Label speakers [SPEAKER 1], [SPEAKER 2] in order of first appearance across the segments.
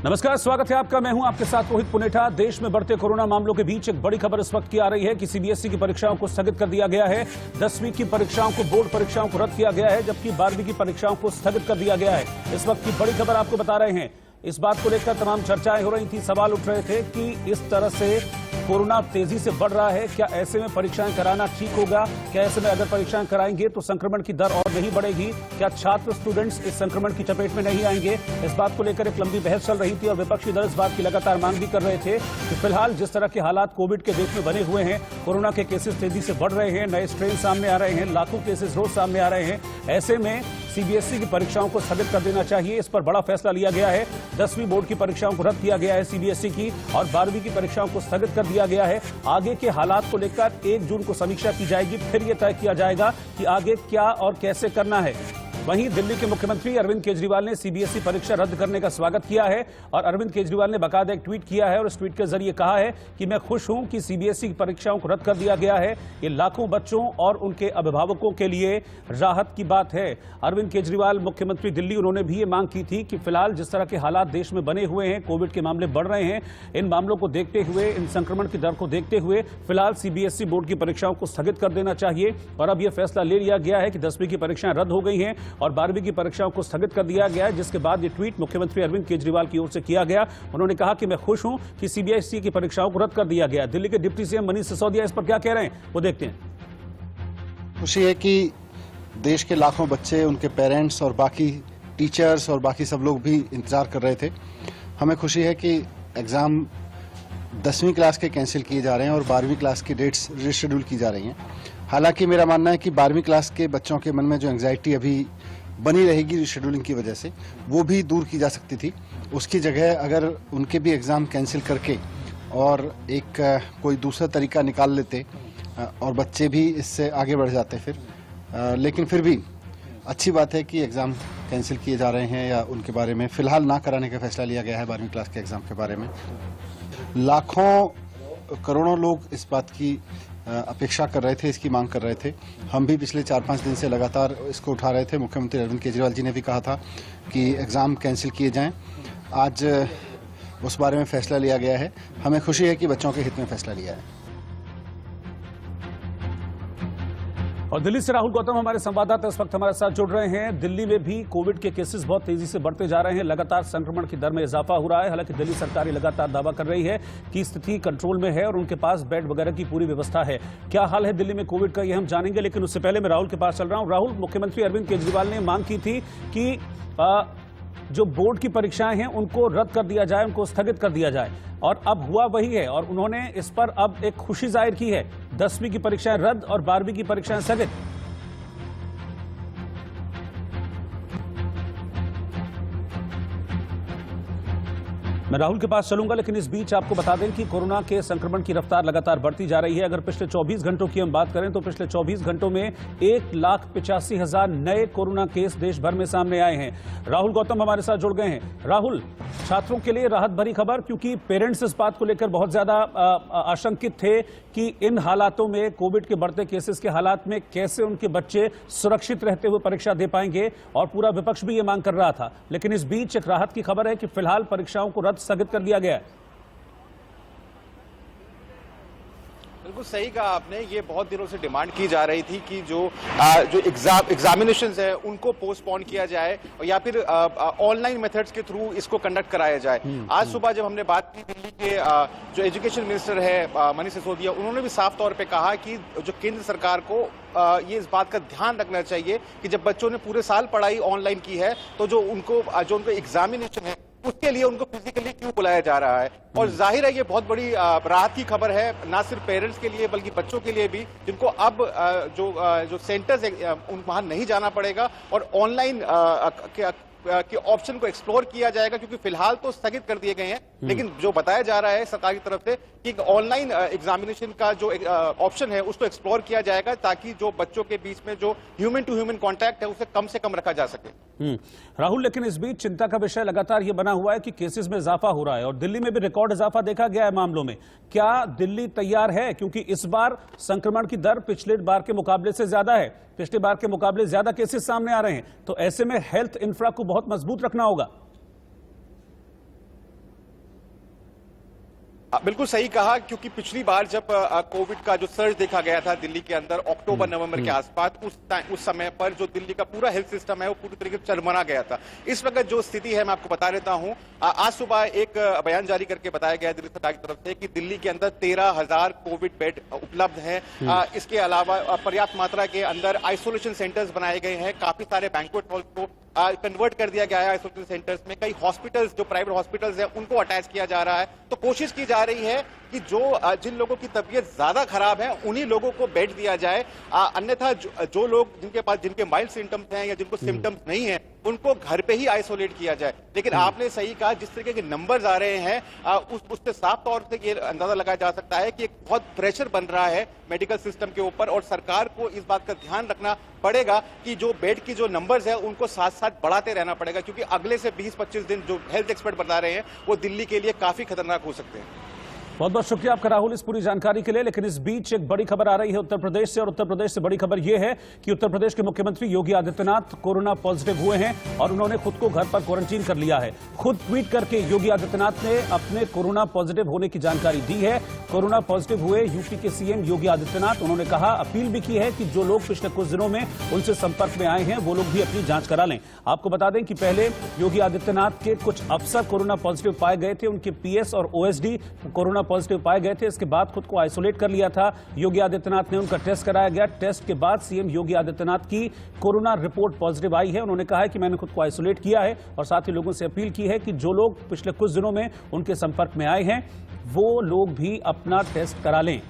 [SPEAKER 1] नमस्कार, स्वागत है आपका। मैं हूं आपके साथ रोहित पुनेठा। देश में बढ़ते कोरोना मामलों के बीच एक बड़ी खबर इस वक्त की आ रही है कि सीबीएसई की परीक्षाओं को स्थगित कर दिया गया है। 10वीं की परीक्षाओं को, बोर्ड परीक्षाओं को रद्द किया गया है, जबकि 12वीं की परीक्षाओं को स्थगित कर दिया गया है। इस वक्त की बड़ी खबर आपको बता रहे हैं। इस बात को लेकर तमाम चर्चाएं हो रही थी, सवाल उठ रहे थे कि इस तरह से कोरोना तेजी से बढ़ रहा है, क्या ऐसे में परीक्षाएं कराना ठीक होगा? क्या ऐसे में अगर परीक्षाएं कराएंगे तो संक्रमण की दर और नहीं बढ़ेगी? क्या छात्र स्टूडेंट्स इस संक्रमण की चपेट में नहीं आएंगे? इस बात को लेकर एक लंबी बहस चल रही थी और विपक्षी दल इस बात की लगातार मांग भी कर रहे थे कि फिलहाल जिस तरह के हालात कोविड के देश में बने हुए हैं, कोरोना के केसेस तेजी से बढ़ रहे हैं, नए स्ट्रेन सामने आ रहे हैं, लाखों केसेस रोज सामने आ रहे हैं, ऐसे में सीबीएसई की परीक्षाओं को स्थगित कर देना चाहिए। इस पर बड़ा फैसला लिया गया है। 10वीं बोर्ड की परीक्षाओं को रद्द किया गया है सीबीएसई की, और 12वीं की परीक्षाओं को स्थगित कर दिया गया है। आगे के हालात को लेकर 1 जून को समीक्षा की जाएगी, फिर यह तय किया जाएगा कि आगे क्या और कैसे करना है। वहीं दिल्ली के मुख्यमंत्री अरविंद केजरीवाल ने सीबीएसई परीक्षा रद्द करने का स्वागत किया है और अरविंद केजरीवाल ने बाकायदा एक ट्वीट किया है और इस ट्वीट के जरिए कहा है कि मैं खुश हूं कि सीबीएसई की परीक्षाओं को रद्द कर दिया गया है। ये लाखों बच्चों और उनके अभिभावकों के लिए राहत की बात है। अरविंद केजरीवाल मुख्यमंत्री दिल्ली, उन्होंने भी ये मांग की थी कि फिलहाल जिस तरह के हालात देश में बने हुए हैं, कोविड के मामले बढ़ रहे हैं, इन मामलों को देखते हुए, इन संक्रमण की दर को देखते हुए फिलहाल सीबीएसई बोर्ड की परीक्षाओं को स्थगित कर देना चाहिए। और अब यह फैसला ले लिया गया है कि 10वीं की परीक्षाएं रद्द हो गई हैं और 12वीं की परीक्षाओं को स्थगित कर दिया गया है, जिसके बाद ये ट्वीट मुख्यमंत्री अरविंद केजरीवाल की ओर से किया गया। उन्होंने कहा कि मैं खुश हूं कि सीबीएसई की परीक्षाओं को रद्द कर दिया गया। दिल्ली के डिप्टी सीएम मनीष सिसोदिया इस पर क्या कह रहे हैं, वो देखते हैं।
[SPEAKER 2] खुशी है कि देश के लाखों बच्चे, उनके पेरेंट्स और बाकी टीचर्स और बाकी सब लोग भी इंतजार कर रहे थे। हमें खुशी है कि एग्जाम 10वीं क्लास के कैंसिल किए जा रहे हैं और 12वीं क्लास की डेट्स रीशेड्यूल की जा रही हैं। हालांकि मेरा मानना है कि 12वीं क्लास के बच्चों के मन में जो एंग्जाइटी अभी बनी रहेगी रीशेड्यूलिंग की वजह से, वो भी दूर की जा सकती थी। उसकी जगह अगर उनके भी एग्ज़ाम कैंसिल करके और एक कोई दूसरा तरीका निकाल लेते और बच्चे भी इससे आगे बढ़ जाते फिर। लेकिन फिर भी अच्छी बात है कि एग्ज़ाम कैंसिल किए जा रहे हैं या उनके बारे में फ़िलहाल ना कराने का फैसला लिया गया है 12वीं क्लास के एग्ज़ाम के बारे में। लाखों करोड़ों लोग इस बात की अपेक्षा कर रहे थे, इसकी मांग कर रहे थे। हम भी पिछले 4-5 दिन से लगातार इसको उठा रहे थे। मुख्यमंत्री अरविंद केजरीवाल जी ने भी कहा था कि एग्ज़ाम कैंसिल किए जाएं। आज उस बारे में फैसला लिया गया है। हमें खुशी है कि बच्चों के हित में फैसला लिया है।
[SPEAKER 1] और दिल्ली से राहुल गौतम हमारे संवाददाता इस वक्त हमारे साथ जुड़ रहे हैं। दिल्ली में भी कोविड के केसेस बहुत तेजी से बढ़ते जा रहे हैं, लगातार संक्रमण की दर में इजाफा हो रहा है। हालांकि दिल्ली सरकार लगातार दावा कर रही है कि स्थिति कंट्रोल में है और उनके पास बेड वगैरह की पूरी व्यवस्था है। क्या हाल है दिल्ली में कोविड का, ये हम जानेंगे, लेकिन उससे पहले मैं राहुल के पास चल रहा हूं। राहुल, मुख्यमंत्री अरविंद केजरीवाल ने मांग की थी कि जो बोर्ड की परीक्षाएं हैं उनको रद्द कर दिया जाए, उनको स्थगित कर दिया जाए, और अब हुआ वही है और उन्होंने इस पर अब एक खुशी जाहिर की है। 10वीं की परीक्षाएं रद्द और 12वीं की परीक्षाएं स्थगित। मैं राहुल के पास चलूंगा, लेकिन इस बीच आपको बता दें कि कोरोना के संक्रमण की रफ्तार लगातार बढ़ती जा रही है। अगर पिछले 24 घंटों की हम बात करें तो पिछले 24 घंटों में 1,85,000 नए कोरोना केस देश भर में सामने आए हैं। राहुल गौतम हमारे साथ जुड़ गए हैं। राहुल, छात्रों के लिए राहत भरी खबर, क्योंकि पेरेंट्स इस बात को लेकर बहुत ज्यादा आशंकित थे कि इन हालातों में, कोविड के बढ़ते केसेस के हालात में, कैसे उनके बच्चे सुरक्षित रहते हुए परीक्षा दे पाएंगे, और पूरा विपक्ष भी ये मांग कर रहा था। लेकिन इस बीच एक राहत की खबर है कि फिलहाल परीक्षाओं को रद्द स्थगित कर दिया गया है।
[SPEAKER 3] बिल्कुल सही कहा आपने। ये बहुत दिनों से डिमांड की जा रही थी कि जो एग्जामिनेशंस है उनको पोस्टपोन किया जाए या फिर ऑनलाइन मेथड्स के थ्रू इसको कंडक्ट कराया जाए। आज सुबह जब हमने बात की दिल्ली के जो एजुकेशन मिनिस्टर है मनीष सिसोदिया, उन्होंने भी साफ तौर पे कहा कि जो केंद्र सरकार को ये इस बात का ध्यान रखना चाहिए कि जब बच्चों ने पूरे साल पढ़ाई ऑनलाइन की है तो जो उनको एग्जामिनेशन है उसके लिए उनको फिजिकली क्यों बुलाया जा रहा है। और जाहिर है ये बहुत बड़ी राहत की खबर है, ना सिर्फ पेरेंट्स के लिए बल्कि बच्चों के लिए भी, जिनको अब जो सेंटर्स वहां नहीं जाना पड़ेगा और ऑनलाइन के ऑप्शन को एक्सप्लोर किया जाएगा, क्योंकि फिलहाल तो स्थगित कर दिए गए हैं। लेकिन जो बताया जा रहा है सरकार की तरफ से कि ऑनलाइन एग्जामिनेशन का जो ऑप्शन है उसको एक्सप्लोर किया जाएगा, ताकि जो बच्चों के बीच में जो ह्यूमन टू ह्यूमन कांटेक्ट है उसे कम से कम रखा जा सके।
[SPEAKER 1] राहुल, लेकिन इस बीच चिंता का विषय लगातार ये बना हुआ है कि केसेस में इजाफा हो रहा है और दिल्ली में भी रिकॉर्ड इजाफा देखा गया है मामलों में। क्या दिल्ली तैयार है? क्योंकि इस बार संक्रमण की दर पिछले बार के मुकाबले से ज्यादा है, पिछले बार के मुकाबले ज्यादा केसेस सामने आ रहे हैं, तो ऐसे में हेल्थ इंफ्रा को बहुत मजबूत रखना होगा।
[SPEAKER 3] बिल्कुल सही कहा, क्योंकि पिछली बार जब कोविड का जो सर्ज देखा गया था दिल्ली के अंदर अक्टूबर नवंबर के आसपास, उस समय पर जो दिल्ली का पूरा हेल्थ सिस्टम है वो पूरी तरीके से चरमरा गया था। इस वक्त जो स्थिति है मैं आपको बता देता हूं। आज सुबह एक बयान जारी करके बताया गया दिल्ली सरकार की तरफ से कि दिल्ली के अंदर 13,000 कोविड बेड उपलब्ध हैं। इसके अलावा पर्याप्त मात्रा के अंदर आइसोलेशन सेंटर्स बनाए गए हैं। काफी सारे बैंक्वेट हॉल्स को कन्वर्ट कर दिया गया है आइसोलेशन सेंटर्स में। कई हॉस्पिटल्स जो प्राइवेट हॉस्पिटल्स हैं उनको अटैच किया जा रहा है। तो कोशिश की जा रही है कि जिन लोगों की तबीयत ज्यादा खराब है उन्हीं लोगों को बेड दिया जाए। अन्यथा जो लोग जिनके माइल्ड सिम्टम्स हैं या जिनको सिम्टम्स नहीं है उनको घर पे ही आइसोलेट किया जाए। लेकिन आपने सही कहा, जिस तरीके के नंबर्स आ रहे हैं उससे साफ तौर से ये अंदाजा लगाया जा सकता है कि एक बहुत प्रेशर बन रहा है मेडिकल सिस्टम के ऊपर, और सरकार को इस बात का ध्यान रखना पड़ेगा कि जो बेड की जो नंबर्स है उनको साथ साथ बढ़ाते रहना पड़ेगा, क्योंकि अगले से 20-25 दिन जो हेल्थ एक्सपर्ट बता रहे हैं वो दिल्ली के लिए काफी खतरनाक हो सकते हैं।
[SPEAKER 1] बहुत बहुत शुक्रिया आपका राहुल इस पूरी जानकारी के लिए। लेकिन इस बीच एक बड़ी खबर आ रही है उत्तर प्रदेश से, और उत्तर प्रदेश से बड़ी खबर यह है कि उत्तर प्रदेश के मुख्यमंत्री योगी आदित्यनाथ कोरोना पॉजिटिव हुए हैं और उन्होंने खुद को घर पर क्वारंटीन कर लिया है। खुद ट्वीट करके योगी आदित्यनाथ ने अपने कोरोना पॉजिटिव होने की जानकारी दी है। कोरोना पॉजिटिव हुए यूपी के सीएम योगी आदित्यनाथ, उन्होंने कहा, अपील भी की है कि जो लोग पिछले कुछ दिनों में उनसे संपर्क में आए हैं वो लोग भी अपनी जांच करा लें। आपको बता दें कि पहले योगी आदित्यनाथ के कुछ अफसर कोरोना पॉजिटिव पाए गए थे, उनके पीएस और ओएसडी कोरोना पॉजिटिव पाए गए थे। इसके बाद खुद को आइसोलेट कर लिया था योगी आदित्यनाथ ने। उनका टेस्ट कराया गया। टेस्ट के बाद सीएम योगी आदित्यनाथ की कोरोना रिपोर्ट पॉजिटिव आई है। उन्होंने कहा है कि मैंने खुद को आइसोलेट किया है और साथ ही लोगों से अपील की है कि जो लोग पिछले कुछ दिनों में उनके संपर्क में आए हैं वो लोग भी अपना टेस्ट करा लें।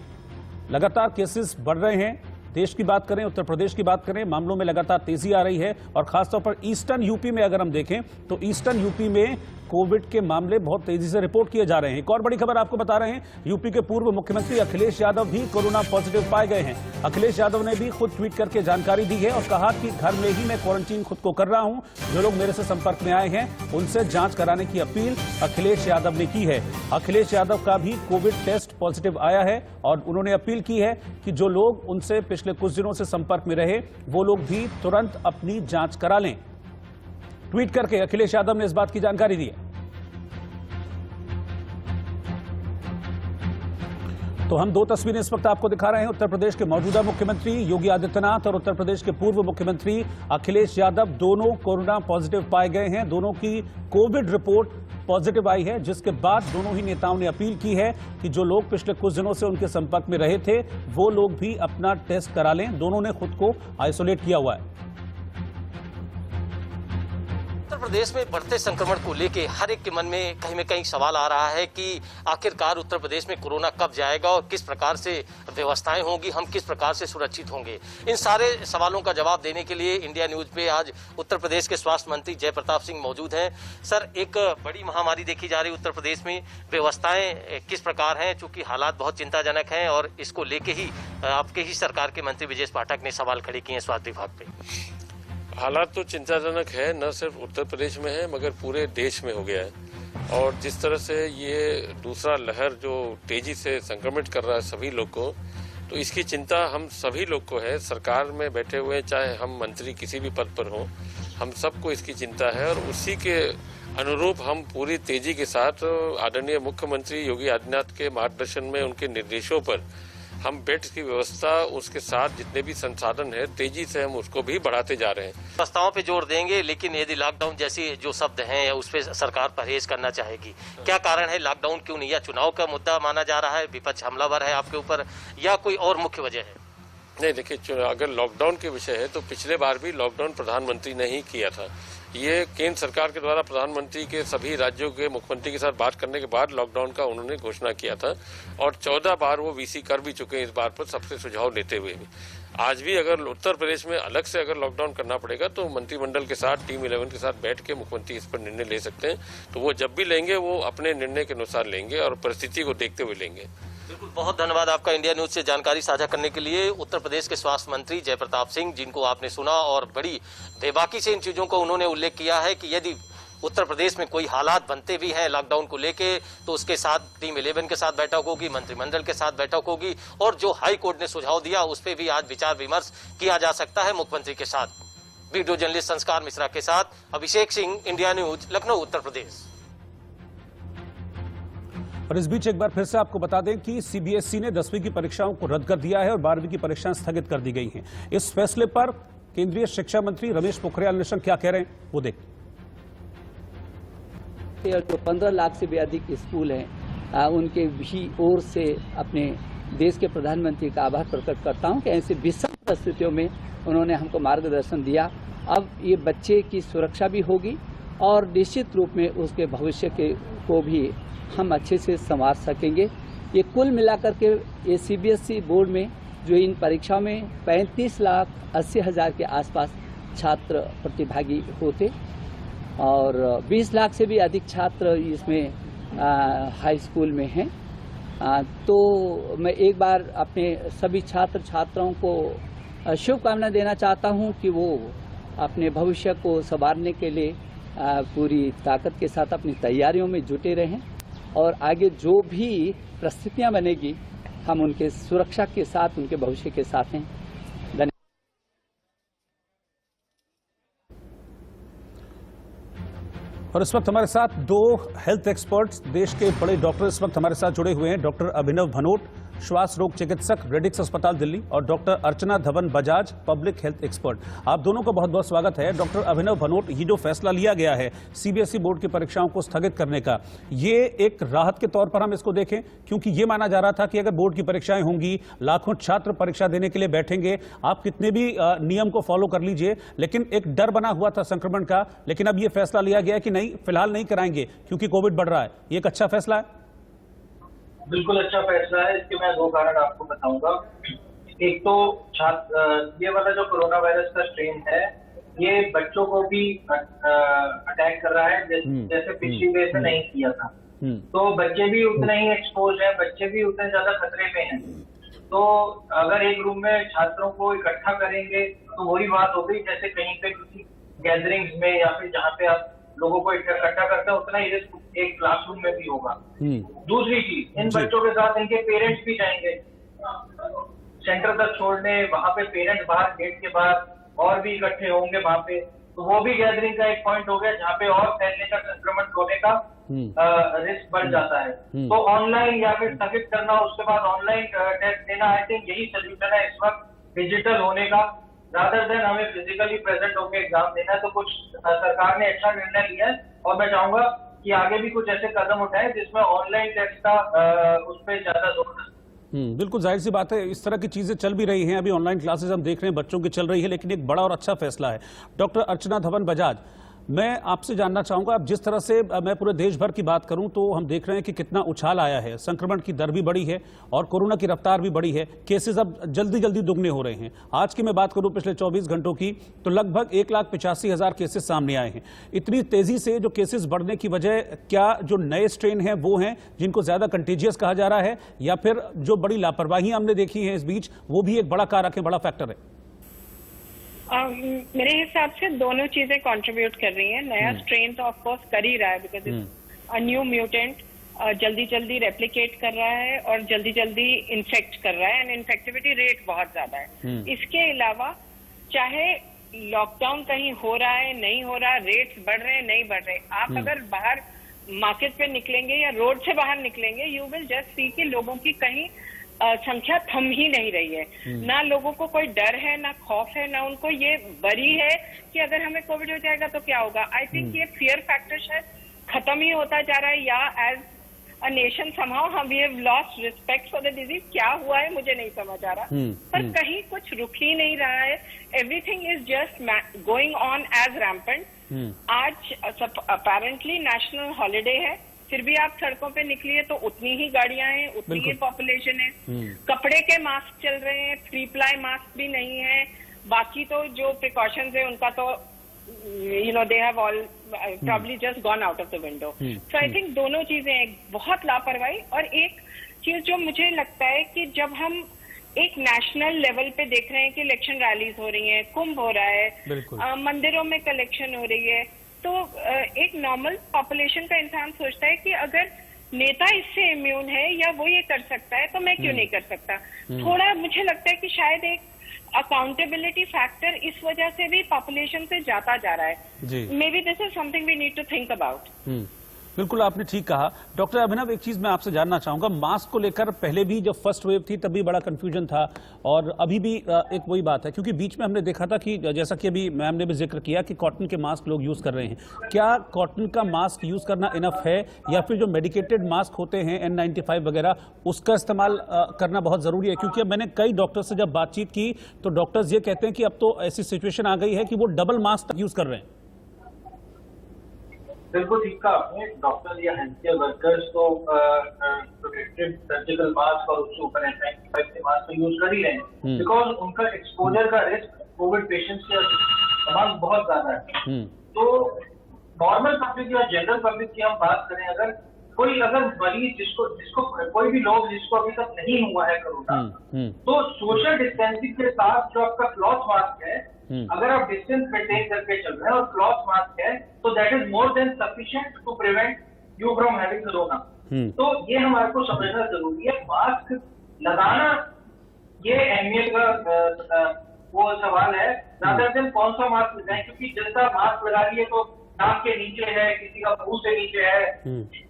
[SPEAKER 1] लगातार केसेस बढ़ रहे हैं। देश की बात करें, उत्तर प्रदेश की बात करें, मामलों में लगातार तेजी आ रही है, और खासतौर पर ईस्टर्न यूपी में अगर हम देखें तो ईस्टर्न यूपी में कोविड के मामले बहुत तेजी से रिपोर्ट किए जा रहे हैं। एक और बड़ी खबर आपको बता रहे हैं, यूपी के पूर्व मुख्यमंत्री अखिलेश यादव भी कोरोना पॉजिटिव पाए गए हैं। अखिलेश यादव ने भी खुद ट्वीट करके जानकारी दी है और कहा कि घर में ही मैं क्वारंटीन खुद को कर रहा हूं। जो लोग मेरे से संपर्क में आए हैं उनसे जांच कराने की अपील अखिलेश यादव ने की है। अखिलेश यादव का भी कोविड टेस्ट पॉजिटिव आया है और उन्होंने अपील की है कि जो लोग उनसे पिछले कुछ दिनों से संपर्क में रहे वो लोग भी तुरंत अपनी जांच करा लें। ट्वीट करके अखिलेश यादव ने इस बात की जानकारी दी है। तो हम दो तस्वीरें इस वक्त आपको दिखा रहे हैं। उत्तर प्रदेश के मौजूदा मुख्यमंत्री योगी आदित्यनाथ और उत्तर प्रदेश के पूर्व मुख्यमंत्री अखिलेश यादव दोनों कोरोना पॉजिटिव पाए गए हैं। दोनों की कोविड रिपोर्ट पॉजिटिव आई है, जिसके बाद दोनों ही नेताओं ने अपील की है कि जो लोग पिछले कुछ दिनों से उनके संपर्क में रहे थे वो लोग भी अपना टेस्ट करा लें। दोनों ने खुद को आइसोलेट किया हुआ है।
[SPEAKER 4] उत्तर प्रदेश में बढ़ते संक्रमण को लेकर हर एक के मन में कहीं न कहीं सवाल आ रहा है कि आखिरकार उत्तर प्रदेश में कोरोना कब जाएगा और किस प्रकार से व्यवस्थाएं होंगी, हम किस प्रकार से सुरक्षित होंगे। इन सारे सवालों का जवाब देने के लिए इंडिया न्यूज पे आज उत्तर प्रदेश के स्वास्थ्य मंत्री जय प्रताप सिंह मौजूद हैं। सर, एक बड़ी महामारी देखी जा रही है उत्तर प्रदेश में, व्यवस्थाएं किस प्रकार हैं, चूंकि हालात बहुत चिंताजनक हैं और इसको लेके ही आपके ही सरकार के मंत्री ब्रजेश पाठक ने सवाल खड़े किए हैं स्वास्थ्य विभाग पे।
[SPEAKER 5] हालात तो चिंताजनक है, न सिर्फ उत्तर प्रदेश में है मगर पूरे देश में हो गया है। और जिस तरह से ये दूसरा लहर जो तेजी से संक्रमित कर रहा है सभी लोग को, तो इसकी चिंता हम सभी लोग को है। सरकार में बैठे हुए चाहे हम मंत्री किसी भी पद पर हों, हम सबको इसकी चिंता है। और उसी के अनुरूप हम पूरी तेजी के साथ आदरणीय मुख्यमंत्री योगी आदित्यनाथ के मार्गदर्शन में, उनके निर्देशों पर हम बेड्स की व्यवस्था, उसके साथ जितने भी संसाधन है तेजी से हम उसको भी बढ़ाते जा रहे हैं।
[SPEAKER 4] व्यवस्थाओं पे जोर देंगे, लेकिन यदि लॉकडाउन जैसी जो शब्द हैं उस पर सरकार परहेज करना चाहेगी, क्या कारण है? लॉकडाउन क्यों नहीं? या चुनाव का मुद्दा माना जा रहा है, विपक्ष हमलावर है आपके ऊपर, या कोई और मुख्य वजह है?
[SPEAKER 5] नहीं, देखिए, अगर लॉकडाउन के विषय है तो पिछले बार भी लॉकडाउन प्रधानमंत्री ने ही किया था। ये केंद्र सरकार के द्वारा प्रधानमंत्री के सभी राज्यों के मुख्यमंत्री के साथ बात करने के बाद लॉकडाउन का उन्होंने घोषणा किया था और 14 बार वो वीसी कर भी चुके हैं इस बार पर, सबसे सुझाव लेते हुए भी। आज भी अगर उत्तर प्रदेश में अलग से अगर लॉकडाउन करना पड़ेगा तो मंत्रिमंडल के साथ, टीम 11 के साथ बैठ के मुख्यमंत्री इस पर निर्णय ले सकते हैं। तो वो जब भी लेंगे वो अपने निर्णय के अनुसार लेंगे और परिस्थिति को देखते हुए लेंगे।
[SPEAKER 4] बिल्कुल, बहुत धन्यवाद आपका इंडिया न्यूज से जानकारी साझा करने के लिए। उत्तर प्रदेश के स्वास्थ्य मंत्री जय प्रताप सिंह, जिनको आपने सुना और बड़ी बेबाकी से इन चीजों को उन्होंने उल्लेख किया है कि यदि उत्तर प्रदेश में कोई हालात बनते भी हैं लॉकडाउन को लेके तो उसके साथ टीम 11 के साथ बैठक होगी, मंत्रिमंडल के साथ बैठक होगी और जो हाई कोर्ट ने सुझाव दिया उस पर भी आज विचार विमर्श किया जा सकता है मुख्यमंत्री के साथ। वीडियो जर्नलिस्ट संस्कार मिश्रा के साथ अभिषेक सिंह, इंडिया न्यूज, लखनऊ, उत्तर प्रदेश।
[SPEAKER 1] और इस बीच एक बार फिर से आपको बता दें कि सीबीएसई ने 10वीं की परीक्षाओं को रद्द कर दिया है और 12वीं की परीक्षाएं स्थगित कर दी गई हैं। इस फैसले पर केंद्रीय शिक्षा मंत्री रमेश पोखरियाल निशंक क्या कह रहे हैं वो देखें।
[SPEAKER 6] जो 15 लाख से भी अधिक स्कूल हैं उनके भी ओर से अपने देश के प्रधानमंत्री का आभार प्रकट करता हूं कि ऐसे विषम परिस्थितियों में उन्होंने हमको मार्गदर्शन दिया। अब ये बच्चे की सुरक्षा भी होगी और निश्चित रूप में उसके भविष्य को भी हम अच्छे से संवार सकेंगे। ये कुल मिलाकर के ये सीबीएसई बोर्ड में जो इन परीक्षाओं में 35,80,000 के आसपास छात्र प्रतिभागी होते और 20 लाख से भी अधिक छात्र इसमें हाई स्कूल में हैं। तो मैं एक बार अपने सभी छात्र छात्राओं को शुभकामना देना चाहता हूं कि वो अपने भविष्य को संवारने के लिए पूरी ताकत के साथ अपनी तैयारियों में जुटे रहें और आगे जो भी परिस्थितियां बनेगी हम उनके सुरक्षा के साथ उनके भविष्य के साथ हैं।
[SPEAKER 1] और इस वक्त हमारे साथ दो हेल्थ एक्सपर्ट्स, देश के बड़े डॉक्टर इस वक्त हमारे साथ जुड़े हुए हैं। डॉक्टर अभिनव भनोट, श्वास रोग चिकित्सक, रेडिक्स अस्पताल दिल्ली, और doctor Archana Dhawan Bajaj, public health expert. आप दोनों का बहुत बहुत स्वागत है। डॉक्टर अभिनव भनोट, ये जो फैसला लिया गया है सीबीएसई बोर्ड की परीक्षाओं को स्थगित करने का, ये एक राहत के तौर पर हम इसको देखें, क्योंकि ये माना जा रहा था कि अगर बोर्ड की परीक्षाएं होंगी, लाखों छात्र परीक्षा देने के लिए बैठेंगे, आप कितने भी नियम को फॉलो कर लीजिए, लेकिन एक डर बना हुआ था संक्रमण का। लेकिन अब ये फैसला लिया गया है कि नहीं, फिलहाल नहीं कराएंगे क्योंकि कोविड बढ़ रहा है। ये एक अच्छा फैसला है।
[SPEAKER 7] बिल्कुल अच्छा फैसला है। इसके मैं दो कारण आपको बताऊंगा। एक तो ये वाला जो कोरोना वायरस का स्ट्रेन है ये बच्चों को भी अटैक कर रहा है जैसे पिछली वेव में नहीं किया था। तो बच्चे भी उतने ही एक्सपोज हैं, बच्चे भी उतने ज्यादा खतरे में हैं। तो अगर एक रूम में छात्रों को इकट्ठा करेंगे तो वही बात हो गई जैसे कहीं पे किसी गैदरिंग्स में या फिर जहाँ पे आप लोगों को इकट्ठा करते हैं उतना ही रिस्क एक क्लासरूम में भी होगा। दूसरी चीज, इन बच्चों के साथ इनके पेरेंट्स भी जाएंगे सेंटर तक छोड़ने, वहां पे पेरेंट्स बाहर गेट के बाहर और भी इकट्ठे होंगे वहां पे, तो वो भी गैदरिंग का एक पॉइंट हो गया जहाँ पे और फैलने का, संक्रमण होने का रिस्क बढ़ जाता है। तो ऑनलाइन या फिर स्थगित करना, उसके बाद ऑनलाइन टेस्ट देना, आई थिंक यही सोल्यूशन है इस वक्त डिजिटल होने का, रादर देन हमें फिजिकली प्रेजेंट होकर एग्जाम देना। तो कुछ सरकार ने अच्छा निर्णय लिया है और मैं चाहूंगा कि आगे भी कुछ ऐसे कदम उठाएं जिसमें ऑनलाइन टेस्ट का उस पर ज्यादा जोर।
[SPEAKER 1] बिल्कुल जाहिर सी बात है, इस तरह की चीजें चल भी रही हैं। अभी ऑनलाइन क्लासेस हम देख रहे हैं बच्चों की चल रही है, लेकिन एक बड़ा और अच्छा फैसला है। डॉक्टर अर्चना धवन बजाज, मैं आपसे जानना चाहूंगा, अब जिस तरह से मैं पूरे देश भर की बात करूं तो हम देख रहे हैं कि कितना उछाल आया है, संक्रमण की दर भी बढ़ी है और कोरोना की रफ्तार भी बढ़ी है, केसेस अब जल्दी जल्दी दुगने हो रहे हैं। आज की मैं बात करूं पिछले 24 घंटों की तो लगभग 1,85,000 केसेस सामने आए हैं। इतनी तेजी से जो केसेस बढ़ने की वजह क्या जो नए स्ट्रेन हैं वो हैं जिनको ज्यादा कंटेजियस कहा जा रहा है, या फिर जो बड़ी लापरवाही हमने देखी है इस बीच वो भी एक बड़ा कारक है, बड़ा फैक्टर है?
[SPEAKER 8] मेरे हिसाब से दोनों चीजें कंट्रीब्यूट कर रही हैं। नया स्ट्रेन तो ऑफ कोर्स कर ही रहा है बिकॉज अ न्यू म्यूटेंट जल्दी जल्दी रेप्लिकेट कर रहा है और जल्दी जल्दी इन्फेक्ट कर रहा है एंड इन्फेक्टिविटी रेट बहुत ज्यादा है। इसके अलावा चाहे लॉकडाउन कहीं हो रहा है नहीं हो रहा, रेट्स बढ़ रहे हैं नहीं बढ़ रहे, आप अगर बाहर मार्केट पे निकलेंगे या रोड से बाहर निकलेंगे यू विल जस्ट सी कि लोगों की कहीं संख्या थम ही नहीं रही है। ना लोगों को कोई डर है, ना खौफ है, ना उनको ये वरी है कि अगर हमें कोविड हो जाएगा तो क्या होगा। आई थिंक ये फियर फैक्टर शायद खत्म ही होता जा रहा है, या एज अ नेशन समहाउ हम we have lost respect for the disease. क्या हुआ है मुझे नहीं समझ आ रहा, पर कहीं कुछ रुक ही नहीं रहा है। Everything is just going on as rampant. आज अपेरेंटली नेशनल हॉलीडे है, फिर भी आप सड़कों पे निकलिए तो उतनी ही गाड़ियां हैं, उतनी ही पॉपुलेशन है। कपड़े के मास्क चल रहे हैं, 3 प्लाई मास्क भी नहीं है। बाकी तो जो प्रिकॉशंस है उनका तो they have all probably just gone out of the window. So I think दोनों चीजें एक बहुत लापरवाही, और एक चीज जो मुझे लगता है कि जब हम एक नेशनल लेवल पे देख रहे हैं कि इलेक्शन रैलीज हो रही हैं, कुंभ हो रहा है, मंदिरों में कलेक्शन हो रही है, तो एक नॉर्मल पॉपुलेशन का इंसान सोचता है कि अगर नेता इससे इम्यून है या वो ये कर सकता है तो मैं क्यों नहीं कर सकता। थोड़ा मुझे लगता है कि शायद एक अकाउंटेबिलिटी फैक्टर इस वजह से भी पॉपुलेशन से जाता जा रहा है। Maybe this is something we need to think about.
[SPEAKER 1] बिल्कुल आपने ठीक कहा। डॉक्टर अभिनव, एक चीज मैं आपसे जानना चाहूंगा, मास्क को लेकर पहले भी जब फर्स्ट वेव थी तब भी बड़ा कंफ्यूजन था और अभी भी एक वही बात है, क्योंकि बीच में हमने देखा था कि जैसा कि अभी मैम ने भी जिक्र किया कि कॉटन के मास्क लोग यूज कर रहे हैं। क्या कॉटन का मास्क यूज करना इनफ है या फिर जो मेडिकेटेड मास्क होते हैं N95 वगैरह उसका इस्तेमाल करना बहुत जरूरी है? क्योंकि अब मैंने कई डॉक्टर से जब बातचीत की तो डॉक्टर्स ये कहते हैं कि अब तो ऐसी सिचुएशन आ गई है कि वो डबल मास्क तक यूज कर रहे हैं।
[SPEAKER 7] बिल्कुल ठीक कहा आपने। डॉक्टर या हेल्थ केयर वर्कर्स तो प्रोटेक्टेड सर्जिकल मास्क और उसके ऊपर N95 के मास्क तो यूज कर ही रहे हैं, बिकॉज उनका एक्सपोजर का रिस्क कोविड पेशेंट्स के समान बहुत ज्यादा है। तो नॉर्मल पब्लिक या जनरल पब्लिक की हम बात करें, अगर मरीज जिसको कोई भी लोग जिसको अभी तक नहीं हुआ है कोरोना, तो सोशल डिस्टेंसिंग के साथ जो आपका क्लॉथ मास्क है, अगर आप डिस्टेंस मेंटेन करके चल रहे हैं और क्लॉथ मास्क है, तो that is more than sufficient to prevent you from having corona. तो ये हमारे को समझना जरूरी है। मास्क लगाना ये अहमियत का वो सवाल है, ज्यादा दिन कौन सा मास्क लगाएं, क्योंकि जैसा मास्क लगा लिए तो नाक के नीचे है, किसी का मुंह से नीचे है,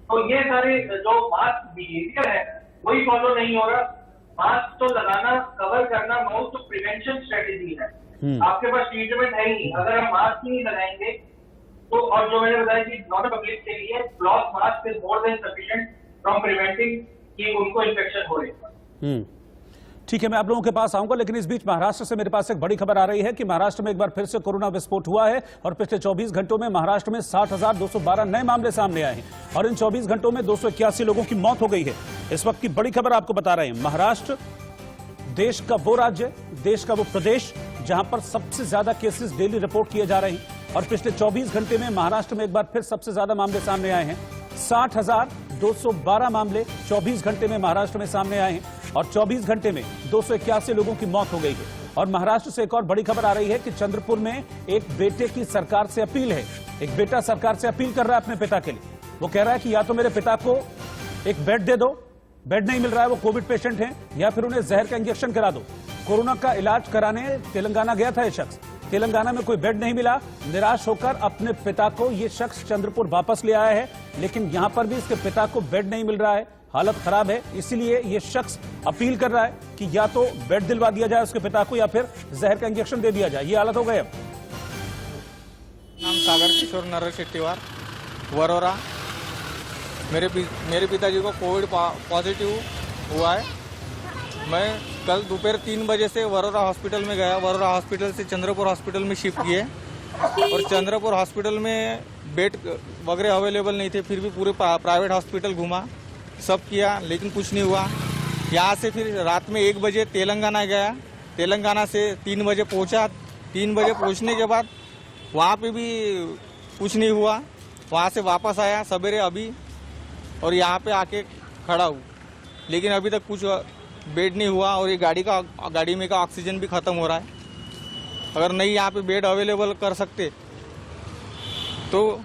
[SPEAKER 7] तो ये सारे जो मास्क बिहेवियर है वही फॉलो नहीं हो रहा। मास्क तो लगाना, कवर करना माउथ तो प्रिवेंशन स्ट्रेटेजी है। आपके पास ट्रीटमेंट है ही नहीं, अगर हम मास्क ही नहीं लगाएंगे तो, और जो मैंने बताया कि नॉन पब्लिक के लिए cloth mask is more than sufficient from preventing कि उनको इन्फेक्शन हो रही है।
[SPEAKER 1] ठीक है, मैं आप लोगों के पास आऊंगा, लेकिन इस बीच महाराष्ट्र से मेरे पास एक बड़ी खबर आ रही है कि महाराष्ट्र में एक बार फिर से कोरोना विस्फोट हुआ है और पिछले 24 घंटों में महाराष्ट्र में 60,212 नए मामले सामने आए हैं और इन 24 घंटों में 281 लोगों की मौत हो गई है। इस वक्त की बड़ी खबर आपको बता रहे हैं। महाराष्ट्र देश का वो राज्य, देश का वो प्रदेश जहां पर सबसे ज्यादा केसेस डेली रिपोर्ट किए जा रहे हैं और पिछले 24 घंटे में महाराष्ट्र में एक बार फिर सबसे ज्यादा मामले सामने आए हैं। 60,212 मामले 24 घंटे में महाराष्ट्र में सामने आए हैं और 24 घंटे में 281 लोगों की मौत हो गई है। और महाराष्ट्र से एक और बड़ी खबर आ रही है कि चंद्रपुर में एक बेटे की सरकार से अपील है। एक बेटा सरकार से अपील कर रहा है अपने पिता के लिए। वो कह रहा है कि या तो मेरे पिता को एक बेड दे दो, बेड नहीं मिल रहा है, वो कोविड पेशेंट हैं, या फिर उन्हें जहर का इंजेक्शन करा दो। कोरोना का इलाज कराने तेलंगाना गया था ये शख्स, तेलंगाना में कोई बेड नहीं मिला, निराश होकर अपने पिता को ये शख्स चंद्रपुर वापस ले आया है, लेकिन यहां पर भी इसके पिता को बेड नहीं मिल रहा है, हालत खराब है। इसीलिए ये शख्स अपील कर रहा है कि या तो बेड दिलवा दिया जाए उसके पिता को या फिर जहर का इंजेक्शन दे दिया जाए। ये हालत हो गए। अब
[SPEAKER 9] नाम सागर किशोर नर शेट्टीवार, वरोरा। मेरे पिताजी को कोविड पॉजिटिव हुआ है। मैं कल दोपहर 3 बजे से वरोरा हॉस्पिटल में गया। वरोरा हॉस्पिटल से चंद्रपुर हॉस्पिटल में शिफ्ट किए और चंद्रपुर हॉस्पिटल में बेड वगैरह अवेलेबल नहीं थे, फिर भी पूरे प्राइवेट हॉस्पिटल घूमा, सब किया, लेकिन कुछ नहीं हुआ। यहाँ से फिर रात में 1 बजे तेलंगाना गया, तेलंगाना से 3 बजे पहुँचा। 3 बजे पहुँचने के बाद वहाँ पे भी कुछ नहीं हुआ। वहाँ से वापस आया सवेरे अभी और यहाँ पे आके खड़ा हूँ, लेकिन अभी तक कुछ बेड नहीं हुआ और ये गाड़ी में का ऑक्सीजन भी ख़त्म हो रहा है। अगर नहीं यहाँ पे बेड अवेलेबल कर सकते तो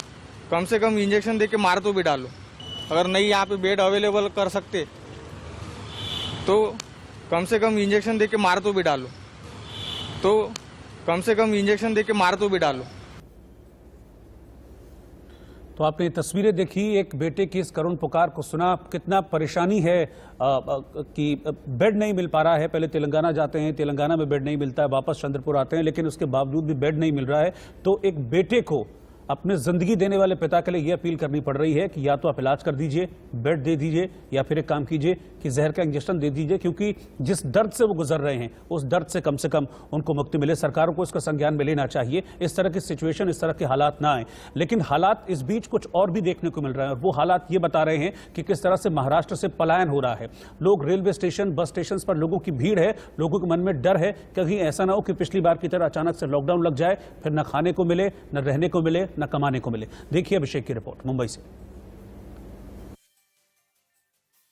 [SPEAKER 9] कम से कम इंजेक्शन दे के मार तो भी डालो। अगर नहीं यहाँ पे बेड अवेलेबल कर सकते तो कम से कम इंजेक्शन दे के मार तो भी डालो।
[SPEAKER 1] तो आपने ये तस्वीरें देखी, एक बेटे की इस करुण पुकार को सुना, कितना परेशानी है कि बेड नहीं मिल पा रहा है। पहले तेलंगाना जाते हैं, तेलंगाना में बेड नहीं मिलता है, वापस चंद्रपुर आते हैं, लेकिन उसके बावजूद भी बेड नहीं मिल रहा है। तो एक बेटे को अपने जिंदगी देने वाले पिता के लिए यह अपील करनी पड़ रही है कि या तो आप इलाज कर दीजिए, बेड दे दीजिए, या फिर एक काम कीजिए कि जहर का इंजेक्शन दे दीजिए, क्योंकि जिस दर्द से वो गुजर रहे हैं उस दर्द से कम उनको मुक्ति मिले। सरकारों को इसका संज्ञान में लेना चाहिए, इस तरह की सिचुएशन, इस तरह के हालात ना आए। लेकिन हालात इस बीच कुछ और भी देखने को मिल रहे हैं और वो हालात ये बता रहे हैं कि किस तरह से महाराष्ट्र से पलायन हो रहा है। लोग रेलवे स्टेशन, बस स्टेशन पर लोगों की भीड़ है, लोगों के मन में डर है कहीं ऐसा ना हो कि पिछली बार की तरह अचानक से लॉकडाउन लग जाए, फिर न खाने को मिले, न रहने को मिले, न कमाने को मिले। देखिए अभिषेक की रिपोर्ट मुंबई से।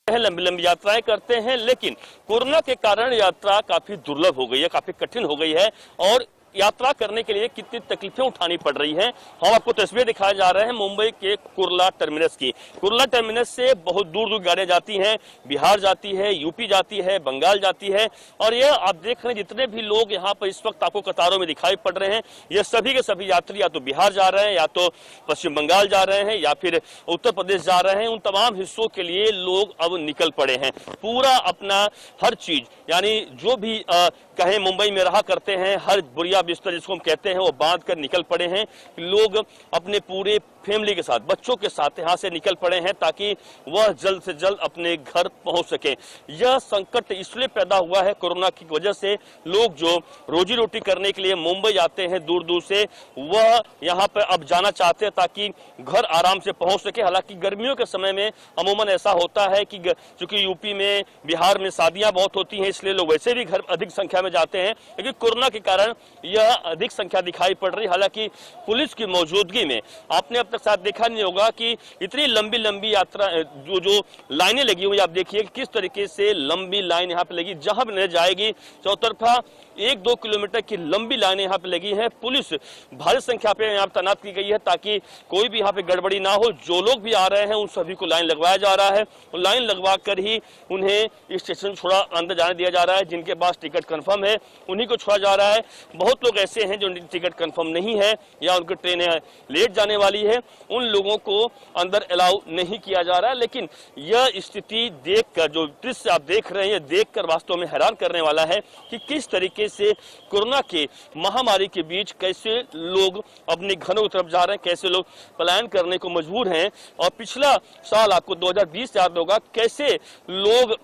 [SPEAKER 10] लंबी लंबी यात्राएं करते हैं, लेकिन कोरोना के कारण यात्रा काफी दुर्लभ हो गई है, काफी कठिन हो गई है और यात्रा करने के लिए कितनी तकलीफें उठानी पड़ रही हैं। हम आपको तस्वीर दिखाए जा रहे हैं मुंबई के कुर्ला टर्मिनस की। कुर्ला टर्मिनस से बहुत दूर दूर गाड़ियां जाती हैं, बिहार जाती है, यूपी जाती है, बंगाल जाती है। और ये आप देख रहे हैं जितने भी लोग यहाँ पर इस वक्त आपको कतारों में दिखाई पड़ रहे हैं, ये सभी के सभी यात्री या तो बिहार जा रहे हैं, या तो पश्चिम बंगाल जा रहे हैं, या फिर उत्तर प्रदेश जा रहे हैं। उन तमाम हिस्सों के लिए लोग अब निकल पड़े हैं। पूरा अपना हर चीज, यानी जो भी कहें मुंबई में रहा करते हैं, हर बुरिया बिस्तर जिसको हम कहते हैं, वो बांध कर निकल पड़े हैं। लोग अपने पूरे फैमिली के साथ, बच्चों के साथ यहाँ से निकल पड़े हैं ताकि वह जल्द से जल्द अपने घर पहुंच सके। यह संकट इसलिए पैदा हुआ है कोरोना की वजह से। लोग जो रोजी रोटी करने के लिए मुंबई जाते हैं दूर दूर से, वह यहाँ पर अब जाना चाहते हैं ताकि घर आराम से पहुंच सके। हालांकि गर्मियों के समय में अमूमन ऐसा होता है कि चूंकि यूपी में, बिहार में शादियां बहुत होती हैं, इसलिए लोग वैसे भी घर अधिक संख्या में जाते हैं, लेकिन कोरोना के कारण यह अधिक संख्या दिखाई पड़ रही। हालांकि पुलिस की मौजूदगी में आपने अब तक साथ देखा नहीं होगा कि इतनी लंबी लंबी यात्रा जो लाइनें लगी हुई, आप देखिए किस तरीके से लंबी लाइन यहाँ पे लगी। जहां भी नजर जाएगी चौतरफा 1-2 किलोमीटर की लंबी लाइनें यहाँ पे लगी हैं। पुलिस भारी संख्या पे यहाँ तैनात की गई है ताकि कोई भी यहाँ पे गड़बड़ी ना हो। जो लोग भी आ रहे हैं उन सभी को लाइन लगवाया जा रहा है। लाइन लगवा कर ही उन्हें स्टेशन छोड़ा अंदर जाने दिया जा रहा है। जिनके पास टिकट कंफर्म है उन्हीं को छोड़ा जा रहा है। बहुत लोग ऐसे हैं जो टिकट कंफर्म नहीं है या उनकी ट्रेनें लेट जाने वाली है, उन लोगों को अंदर अलाउ नहीं किया जा रहा है। लेकिन यह स्थिति देखकर, जो दृश्य आप देख रहे हैं, यह देखकर वास्तव में हैरान करने वाला है कि किस तरीके से कोरोना के महामारी के बीच कैसे लोग अपने घरों की तरफ जा रहे हैं, कैसे लोग पलायन करने को मजबूर हैं। और पिछला साल आपको 2020 याद होगा, कैसे लोग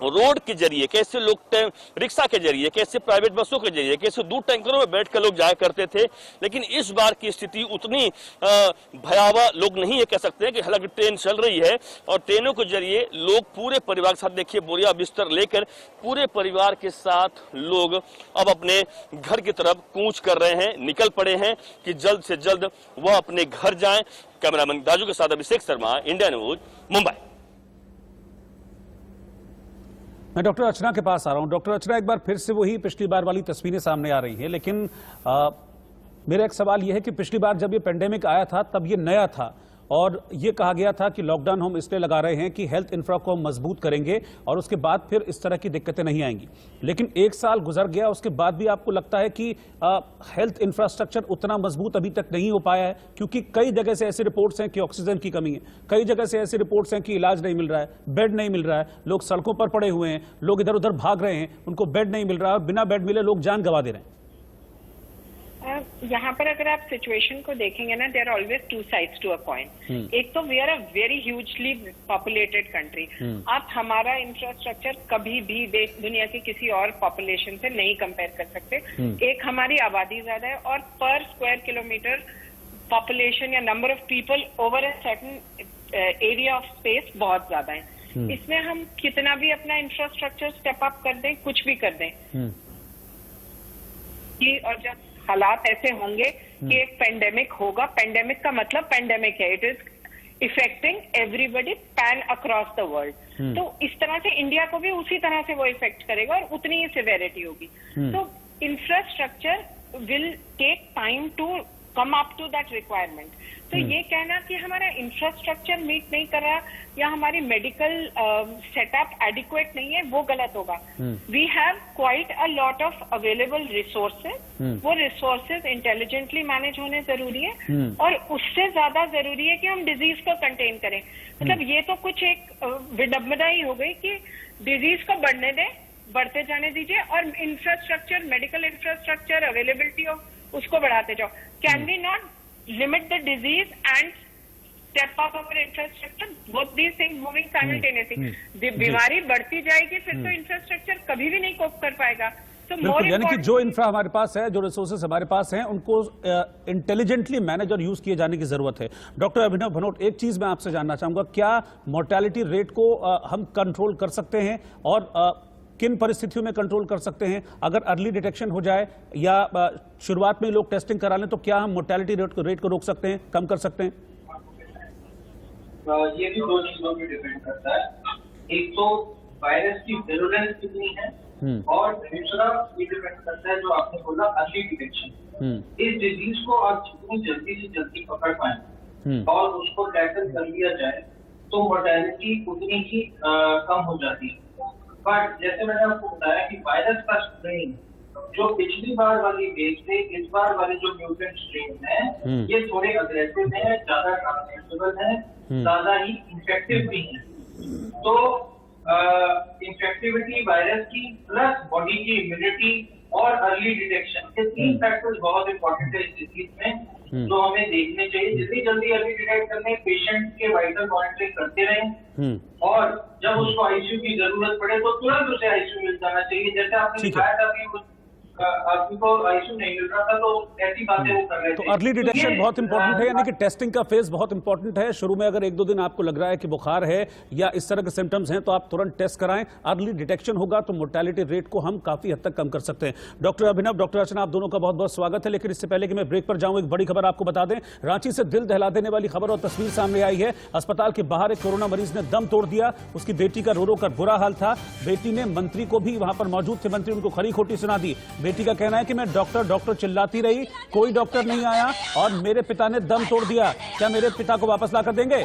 [SPEAKER 10] रोड के जरिए, कैसे लोग रिक्शा के जरिए, कैसे प्राइवेट बसों के जरिए, कैसे दूर टैंकरों में बैठकर लोग जाया करते थे। लेकिन इस बार की स्थिति उतनी भयावह लोग नहीं है कह सकते हैं कि हालांकि ट्रेन चल रही है और ट्रेनों के जरिए लोग पूरे परिवार के साथ, देखिए बोरिया बिस्तर लेकर पूरे परिवार के साथ लोग अब अपने घर की तरफ कूच कर रहे हैं, निकल पड़े हैं कि जल्द से जल्द वह अपने घर जाएं। कैमरामैन दाजू के साथ अभिषेक शर्मा, इंडिया न्यूज, मुंबई।
[SPEAKER 1] मैं डॉक्टर अर्चना के पास आ रहा हूं। डॉक्टर अर्चना, एक बार फिर से वही पिछली बार वाली तस्वीरें सामने आ रही हैं, लेकिन मेरा एक सवाल यह है कि पिछली बार जब ये पेंडेमिक आया था तब ये नया था और ये कहा गया था कि लॉकडाउन हम इसलिए लगा रहे हैं कि हेल्थ इंफ्रा को हम मजबूत करेंगे और उसके बाद फिर इस तरह की दिक्कतें नहीं आएंगी। लेकिन 1 साल गुजर गया, उसके बाद भी आपको लगता है कि हेल्थ इंफ्रास्ट्रक्चर उतना मजबूत अभी तक नहीं हो पाया है? क्योंकि कई जगह से ऐसी रिपोर्ट्स हैं कि ऑक्सीजन की कमी है, कई जगह से ऐसी रिपोर्ट्स हैं कि इलाज नहीं मिल रहा है, बेड नहीं मिल रहा है, लोग सड़कों पर पड़े हुए हैं, लोग इधर उधर भाग रहे हैं, उनको बेड नहीं मिल रहा है, बिना बेड मिले लोग जान गंवा दे रहे हैं।
[SPEAKER 8] यहाँ पर अगर आप सिचुएशन को देखेंगे ना, there are always 2 sides to a coin. एक तो we are a very hugely populated country. आप हमारा इंफ्रास्ट्रक्चर कभी भी दुनिया की किसी और पॉपुलेशन से नहीं कंपेयर कर सकते। एक, हमारी आबादी ज्यादा है और पर स्क्वायर किलोमीटर पॉपुलेशन या number of people over a certain area of space बहुत ज्यादा है। इसमें हम कितना भी अपना इंफ्रास्ट्रक्चर स्टेप अप कर दें, कुछ भी कर दें, और जब हालात ऐसे होंगे कि एक पेंडेमिक होगा, पेंडेमिक का मतलब पेंडेमिक है, it is affecting everybody pan across the world. तो इस तरह से इंडिया को भी उसी तरह से वो इफेक्ट करेगा और उतनी ही सिवेरिटी होगी। तो infrastructure will take time to come up to that requirement. तो ये कहना कि हमारा इंफ्रास्ट्रक्चर मीट नहीं कर रहा या हमारी मेडिकल सेटअप एडिक्वेट नहीं है, वो गलत होगा। We have quite a lot of available resources. वो रिसोर्सेज इंटेलिजेंटली मैनेज होने जरूरी है और उससे ज्यादा जरूरी है कि हम डिजीज को कंटेन करें। मतलब ये तो कुछ एक विडंबना ही हो गई कि डिजीज को बढ़ने दें, बढ़ते जाने दीजिए और infrastructure, medical infrastructure availability of उसको बढ़ाते जाओ। Can we not limit the disease and step up our infrastructure, both these things moving simultaneously? बीमारी बढ़ती जाएगी फिर तो इंफ्रास्ट्रक्चर कभी भी नहीं कोप कर पाएगा। तो
[SPEAKER 1] यानी कि जो इंफ्रा हमारे पास है, जो रिसोर्सेज हमारे पास हैं, उनको इंटेलिजेंटली मैनेज और यूज किए जाने की जरूरत है। डॉक्टर अभिनव भनोट, एक चीज मैं आपसे जानना चाहूंगा, क्या मोर्टेलिटी रेट को हम कंट्रोल कर सकते हैं और किन परिस्थितियों में कंट्रोल कर सकते हैं? अगर अर्ली डिटेक्शन हो जाए या शुरुआत में लोग टेस्टिंग करा लें तो क्या हम मोर्टेलिटी रेट को रोक सकते हैं, कम कर सकते हैं?
[SPEAKER 7] ये भी 2 चीजों पर डिपेंड करता है। एक तो वायरस की विरुलेंस कितनी है और दूसरा ये डिपेंड करता है जो आपने बोला अर्ली डिटेक्शन। इस डिजीज को आप जितनी जल्दी से जल्दी पकड़ पाए और उसको टैकल कर लिया जाए तो मोर्टेलिटी उतनी ही कम हो जाती है। बट जैसे मैंने आपको बताया कि वायरस का स्ट्रेन जो पिछली बार वाली वेव से इस बार वाले जो म्यूटेंट स्ट्रेन है ये थोड़े अग्रेसिव है, ज्यादा ट्रांसमिसेबल है, ज्यादा ही इन्फेक्टिव भी है। तो इन्फेक्टिविटी वायरस की प्लस बॉडी की इम्यूनिटी और अर्ली डिटेक्शन, ये 3 फैक्टर्स बहुत इंपॉर्टेंट है इस डिजीज में जो हमें देखने चाहिए। जितनी जल्दी अर्ली डिटेक्ट करने पेशेंट के वाइटल मॉनिटरिंग करते रहें और जब उसको आईसीयू की जरूरत पड़े तो तुरंत उसे आईसीयू मिल जाना चाहिए। जैसे आपने बताया था कि आदमी को आईसीयू नहीं मिल रहा था तो ऐसी बातें वो कर रहे थे।
[SPEAKER 1] तो अर्ली डिटेक्शन बहुत इंपॉर्टेंट है, यानी कि टेस्टिंग का फेज बहुत इंपॉर्टेंट है। शुरू में अगर 1-2 दिन आपको लग रहा है कि बुखार है या इस तरह के सिम्टम्स हैं तो आप तुरंत टेस्ट कराएं। अर्ली डिटेक्शन होगा तो मोर्टेलिटी रेट को हम काफी हद तक कम कर सकते हैं। डॉक्टर अभिनव, डॉक्टर अर्चना, आप दोनों का बहुत बहुत स्वागत है। लेकिन इससे पहले कि मैं ब्रेक पर जाऊं, एक बड़ी खबर आपको बता दें। रांची से दिल दहला देने वाली खबर और तस्वीर सामने आई है। अस्पताल के बाहर एक कोरोना मरीज ने दम तोड़ दिया। उसकी बेटी का रो रो कर बुरा हाल था। बेटी ने मंत्री को भी, वहां पर मौजूद थे मंत्री, उनको खरी खोटी सुना दी। बेटी का कहना है कि मैं डॉक्टर चिल्लाती रही, कोई डॉक्टर नहीं आया और मेरे पिता ने दम तोड़ दिया। क्या मेरे पिता को वापस लाकर देंगे?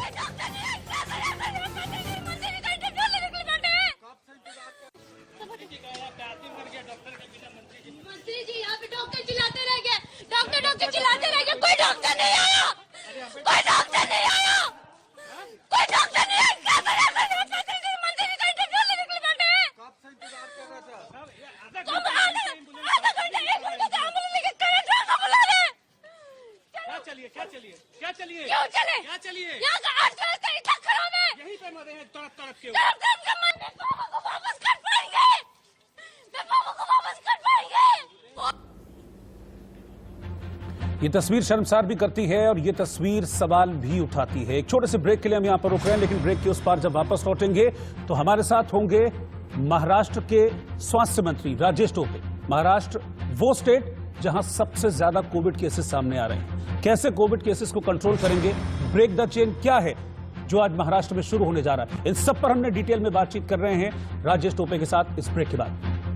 [SPEAKER 1] ये तस्वीर शर्मसार भी करती है और ये तस्वीर सवाल भी उठाती है। एक छोटे से ब्रेक के लिए हम यहां पर रुक रहे हैं, लेकिन ब्रेक के उस पार जब वापस लौटेंगे तो हमारे साथ होंगे महाराष्ट्र के स्वास्थ्य मंत्री राजेश टोपे। महाराष्ट्र वो स्टेट जहां सबसे ज्यादा कोविड केसेस सामने आ रहे हैं। कैसे कोविड केसेस को कंट्रोल करेंगे, ब्रेक द चेन क्या है जो आज महाराष्ट्र में शुरू होने जा रहा है, इन सब पर हमने डिटेल में बातचीत कर रहे हैं राजेश टोपे के साथ इस ब्रेक के बाद।